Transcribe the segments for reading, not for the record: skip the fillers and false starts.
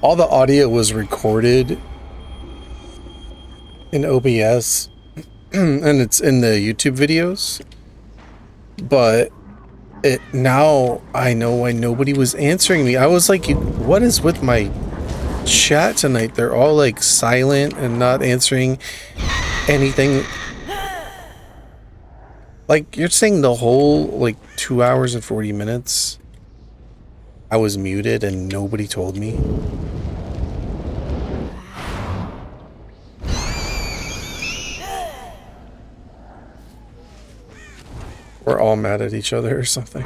all the audio was recorded in OBS and it's in the YouTube videos, but now I know why nobody was answering me. I was like, what is with my chat tonight? They're all like silent and not answering anything. Like, you're saying the whole like 2 hours and 40 minutes I was muted and nobody told me? We're all mad at each other or something.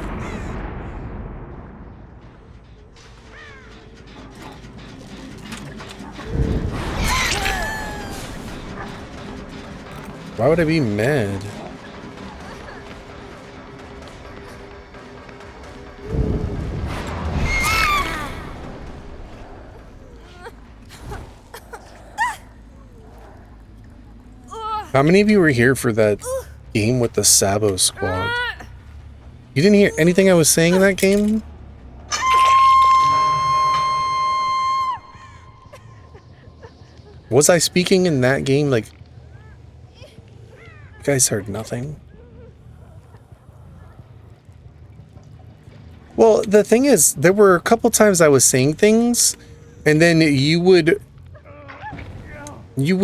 Why would I be mad? How many of you were here for that game with the Sabo squad? You didn't hear anything I was saying in that game? Was I speaking in that game? Like, you guys heard nothing? Well, the thing is, there were a couple times I was saying things, and then you would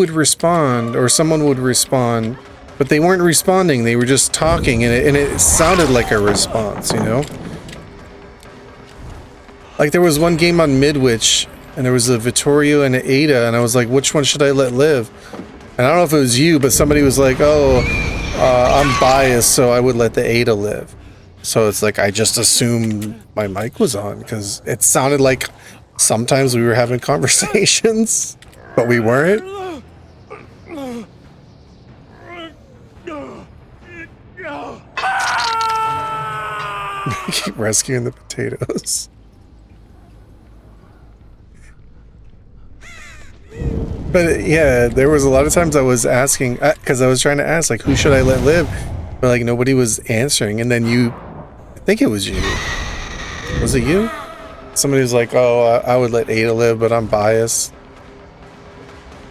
respond, or someone would respond, but they weren't responding. They were just talking, and it sounded like a response, you know? Like, there was one game on Midwich, and there was a Vittorio and an Ada, and I was like, which one should I let live? And I don't know if it was you, but somebody was like, oh, I'm biased, so I would let the Ada live. So it's like, I just assumed my mic was on, because it sounded like sometimes we were having conversations, but we weren't. Keep rescuing the potatoes. But yeah, there was a lot of times I was asking, because I was trying to ask, like, who should I let live? But like, nobody was answering. And then you, I think it was you. Was it you? Somebody was like, oh, I would let Ada live, but I'm biased.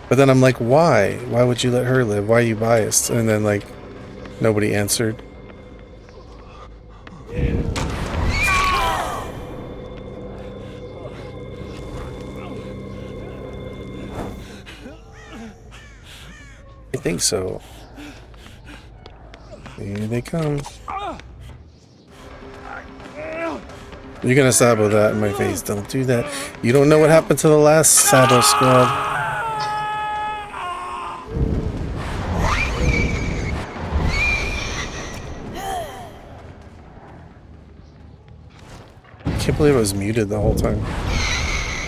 But then I'm like, why? Why would you let her live? Why are you biased? And then like, nobody answered. I think so. Here they come. You're gonna Sabo that in my face. Don't do that. You don't know what happened to the last Sabo squad. I can't believe I was muted the whole time.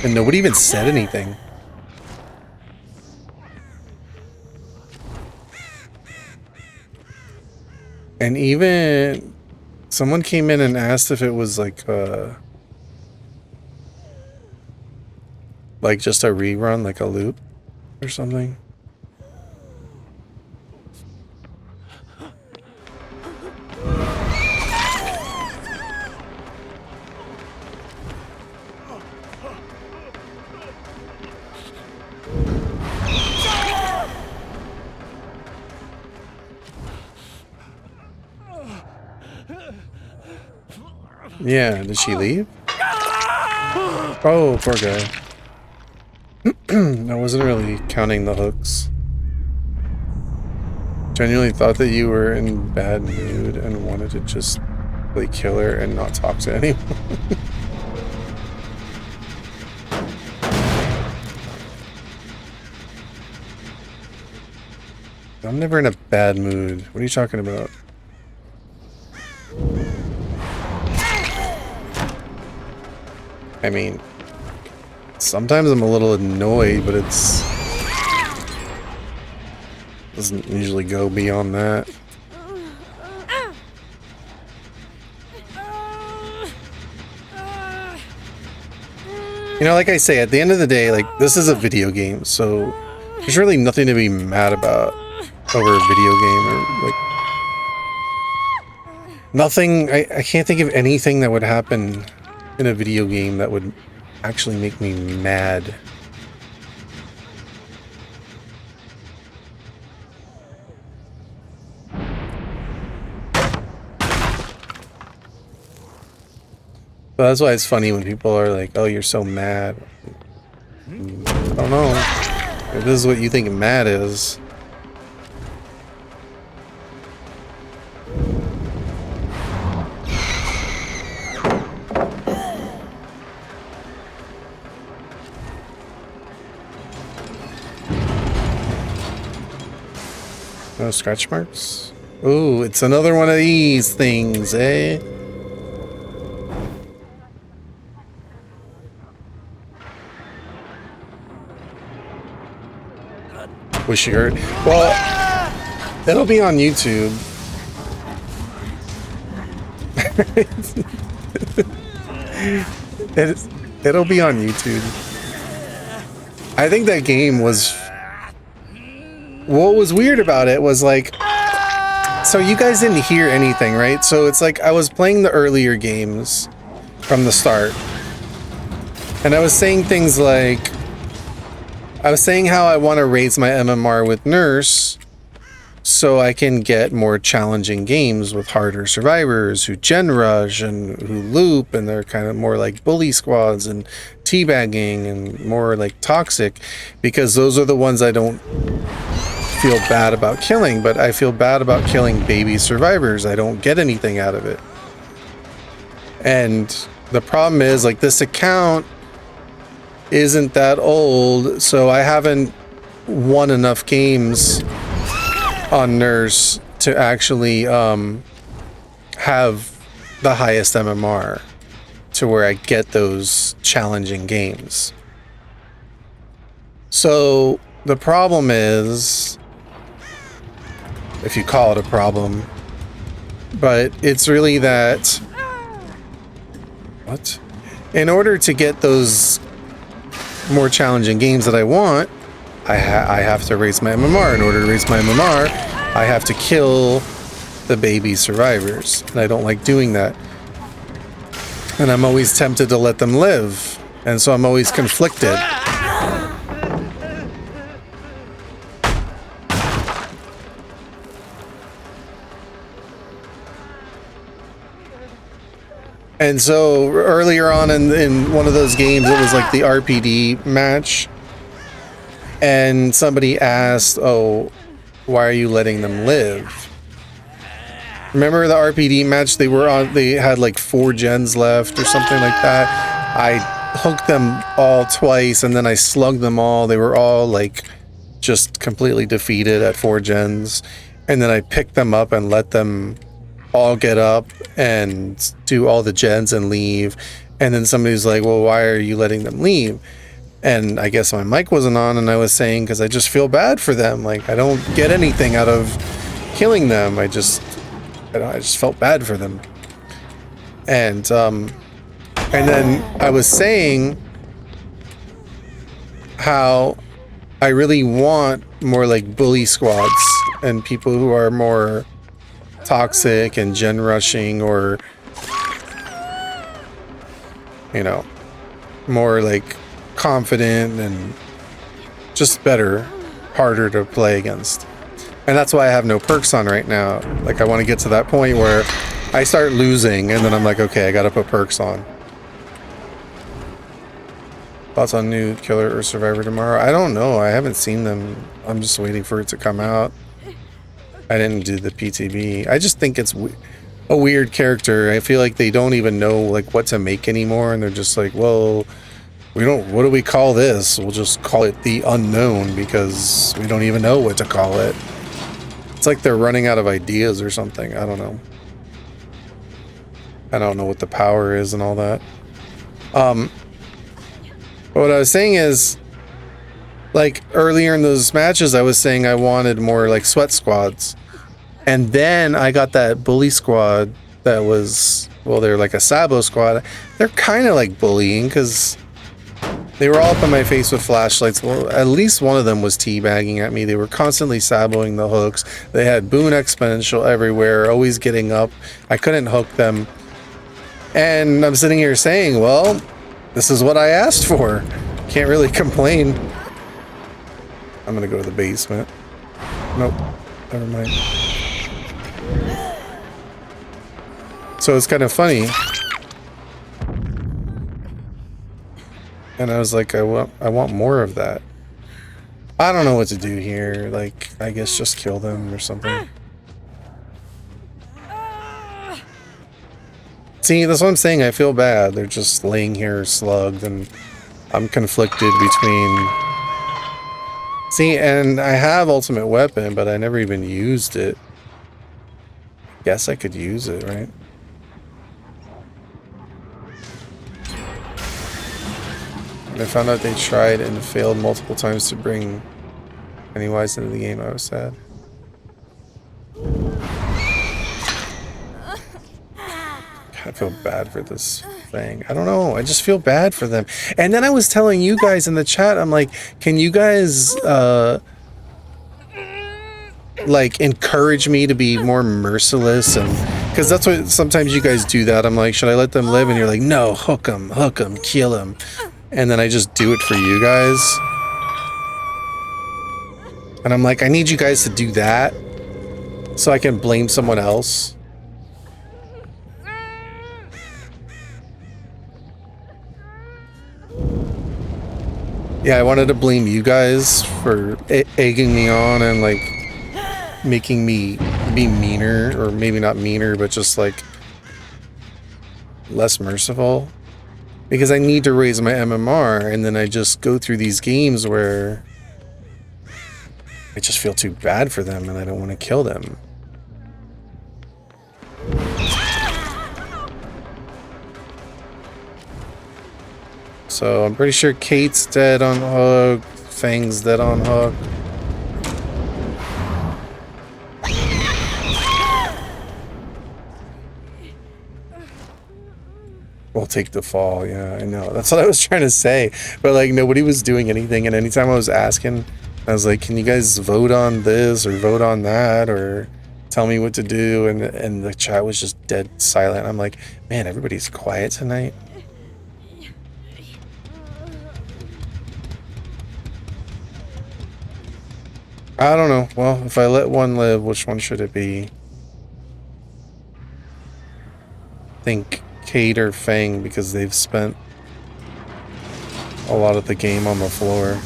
And nobody even said anything. And even someone came in and asked if it was like just a rerun, like a loop or something. Yeah, did she leave? Oh, poor guy. I wasn't really counting the hooks. Genuinely thought that you were in bad mood and wanted to just play killer and not talk to anyone. I'm never in a bad mood. What are you talking about? I mean, sometimes I'm a little annoyed, but it's doesn't usually go beyond that. You know, like I say, at the end of the day, like, this is a video game, so there's really nothing to be mad about over a video game, or like nothing. I can't think of anything that would happen in a video game that would actually make me mad. So that's why it's funny when people are like, oh, you're so mad. I don't know. If this is what you think mad is. No scratch marks? Ooh, it's another one of these things, eh? Wish you heard. Well, it'll be on YouTube. It'll be on YouTube. I think that game was... What was weird about it was like... So you guys didn't hear anything, right? So it's like I was playing the earlier games from the start. And I was saying things like... I was saying how I want to raise my MMR with Nurse so I can get more challenging games with harder survivors who gen rush and who loop, and they're kind of more like bully squads and teabagging and more like toxic, because those are the ones I don't feel bad about killing, but I feel bad about killing baby survivors. I don't get anything out of it. And the problem is, like, this account isn't that old, so I haven't won enough games on Nurse to actually have the highest MMR to where I get those challenging games. So the problem is, if you call it a problem, but it's really that, what? In order to get those more challenging games that I want, I have to raise my MMR. In order to raise my MMR, I have to kill the baby survivors, and I don't like doing that. And I'm always tempted to let them live, and so I'm always conflicted. And so earlier on in one of those games, it was like the RPD match, and somebody asked, oh, why are you letting them live? Remember the RPD match? They had like 4 gens left or something like that. I hooked them all twice, and then I slugged them all. They were all like just completely defeated at 4 gens, and then I picked them up and let them all get up and do all the gens and leave. And then somebody's like, well, why are you letting them leave? And I guess my mic wasn't on, and I was saying, because I just feel bad for them. Like, I don't get anything out of killing them. I just felt bad for them. And then I was saying how I really want more like bully squads and people who are more toxic and gen rushing, or, you know, more like confident and just better, harder to play against. And that's why I have no perks on right now. Like, I want to get to that point where I start losing, and then I'm like, okay, I gotta put perks on. Thoughts on new Killer or Survivor tomorrow? I don't know. I haven't seen them. I'm just waiting for it to come out. I didn't do the PTB. I just think it's a weird character. I feel like they don't even know like what to make anymore, and they're just like, well, we don't, what do we call this? We'll just call it the unknown, because we don't even know what to call it. It's like they're running out of ideas or something. I don't know. I don't know what the power is and all that. But what I was saying is, like, earlier in those matches, I was saying I wanted more like sweat squads. And then I got that bully squad that was, well, they're like a Sabo squad. They're kind of like bullying, because they were all up in my face with flashlights. Well, at least one of them was teabagging at me. They were constantly saboing the hooks. They had boon exponential everywhere, always getting up. I couldn't hook them. And I'm sitting here saying, well, This is what I asked for. Can't really complain. I'm gonna go to the basement. Nope. Never mind. So it's kind of funny. And I was like, I want more of that. I don't know what to do here. Like, I guess just kill them or something. See, that's what I'm saying. I feel bad. They're just laying here slugged, and I'm conflicted between... See, and I have ultimate weapon, but I never even used it. Guess I could use it, right? I found out they tried and failed multiple times to bring Pennywise into the game. I was sad. I feel bad for this thing. I don't know. I just feel bad for them. And then I was telling you guys in the chat, I'm like, can you guys like encourage me to be more merciless? And because that's what sometimes you guys do that. I'm like, should I let them live? And you're like, no, hook them, kill them. And then I just do it for you guys. And I'm like, I need you guys to do that so I can blame someone else. Yeah, I wanted to blame you guys for egging me on and like making me be meaner, or maybe not meaner, but just like less merciful. Because I need to raise my MMR, and then I just go through these games where I just feel too bad for them and I don't want to kill them. So I'm pretty sure Kate's dead on hook, Feng's dead on hook. We'll take the fall. Yeah, I know. That's what I was trying to say. But like nobody was doing anything, and anytime I was asking, I was like, can you guys vote on this or vote on that or tell me what to do? And the chat was just dead silent. I'm like, man, everybody's quiet tonight. I don't know. Well, if I let one live, which one should it be? I think Kate or Feng, because they've spent a lot of the game on the floor.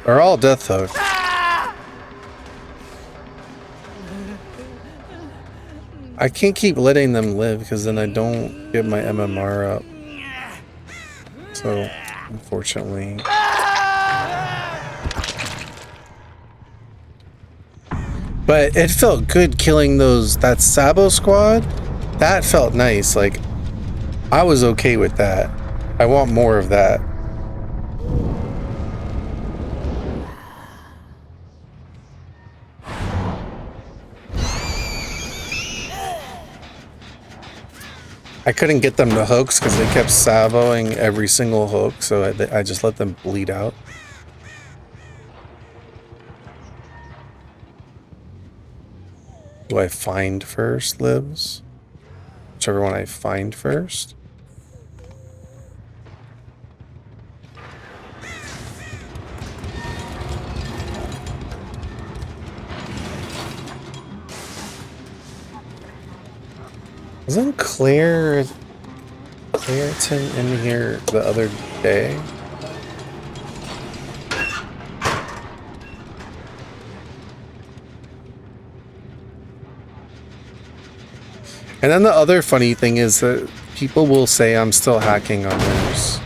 They're all death hooked. I can't keep letting them live because then I don't get my MMR up. So, unfortunately. But it felt good killing that Sabo squad. That felt nice. Like, I was okay with that. I want more of that. I couldn't get them to hooks because they kept saboing every single hook, so I just let them bleed out. Do I find first lives? Whichever one I find first. Wasn't Claritin in here the other day? And then the other funny thing is that people will say I'm still hacking on theirs.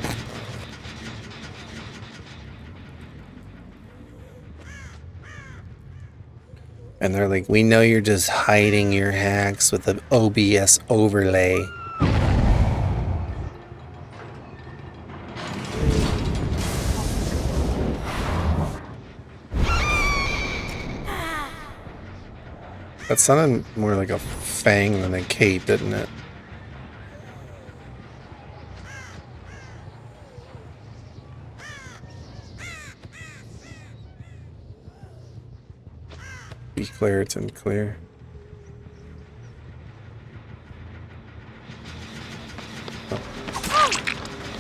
And they're like, we know you're just hiding your hacks with the OBS overlay. That sounded more like a Feng than a Kate, didn't it? Be Claritin clear. Oh.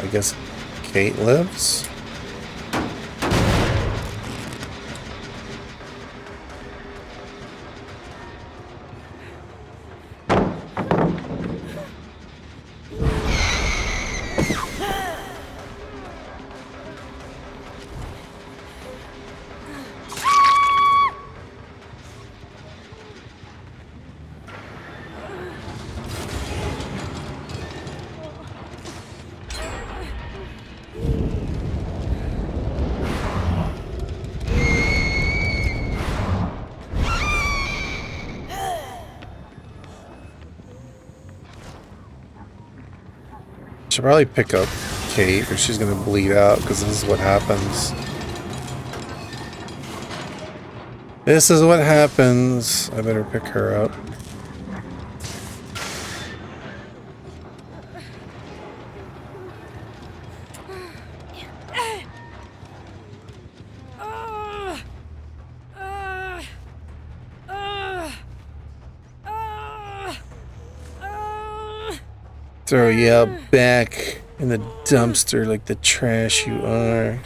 I guess Kate lives? Should probably pick up Kate or she's gonna bleed out because this is what happens. This is what happens. I better pick her up. Throw you out back in the dumpster like the trash you are.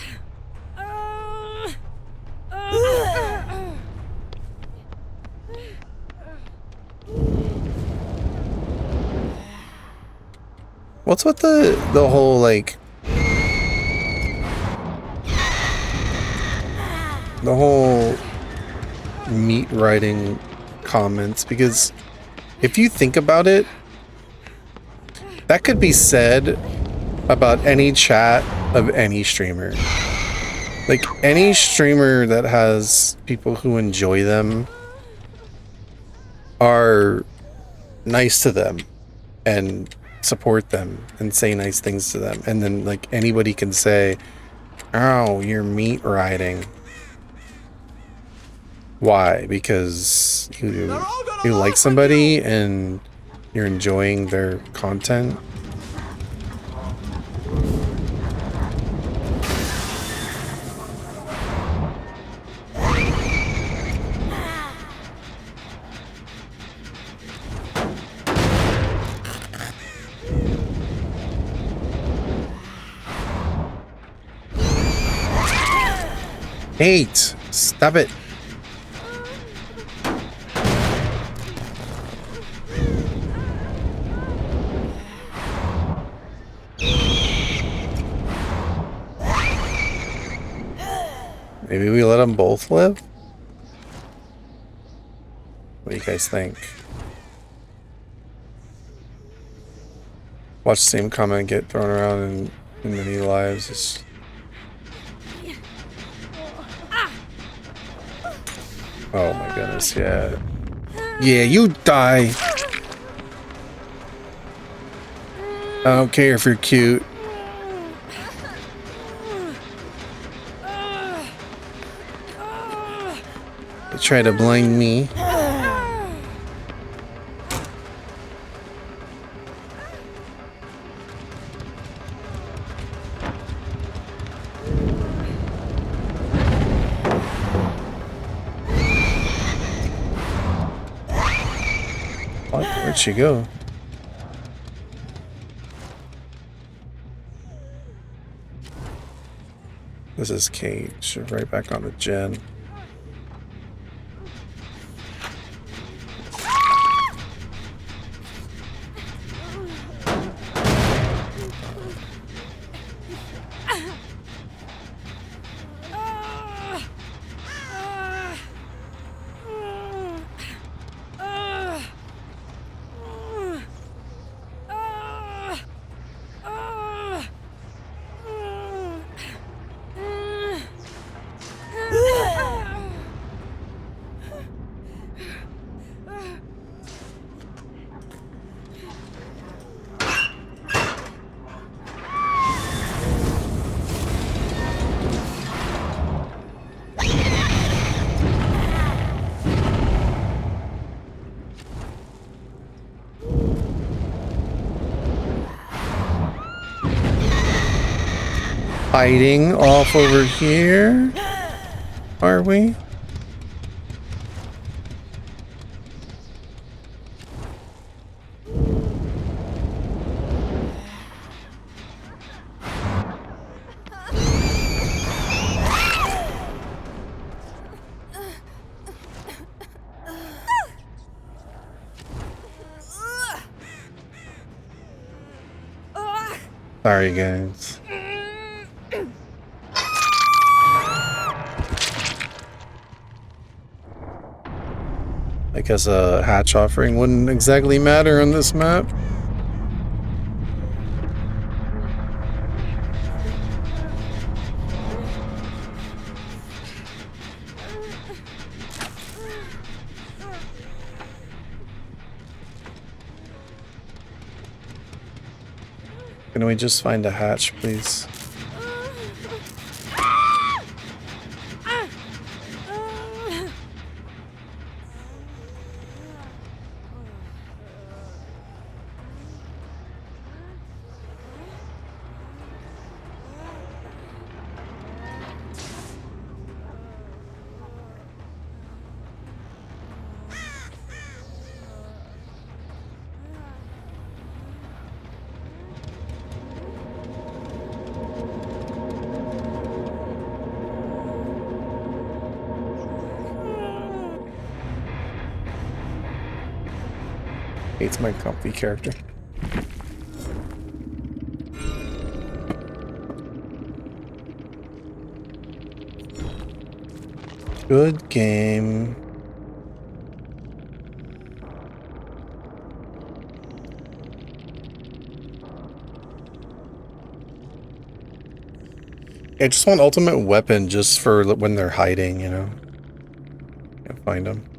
What's with the whole like the whole meat riding comments? Because if you think about it, that could be said about any chat of any streamer. Like, any streamer that has people who enjoy them are nice to them and support them and say nice things to them. And then, like, anybody can say, oh, you're meat riding. Why? Because you like somebody and you're enjoying their content. Hate! Stop it! Maybe we let them both live? What do you guys think? Watch the same comment get thrown around in many lives. It's... Oh my goodness, yeah. Yeah, you die! I don't care if you're cute. Try to blind me. What? Where'd she go? This is Kate. She's right back on the gen. Fighting off over here. Are we? Sorry, guys. I guess a hatch offering wouldn't exactly matter on this map. Can we just find a hatch, please? Hates my comfy character. Good game. I just want ultimate weapon just for when they're hiding, you know? Can't find them.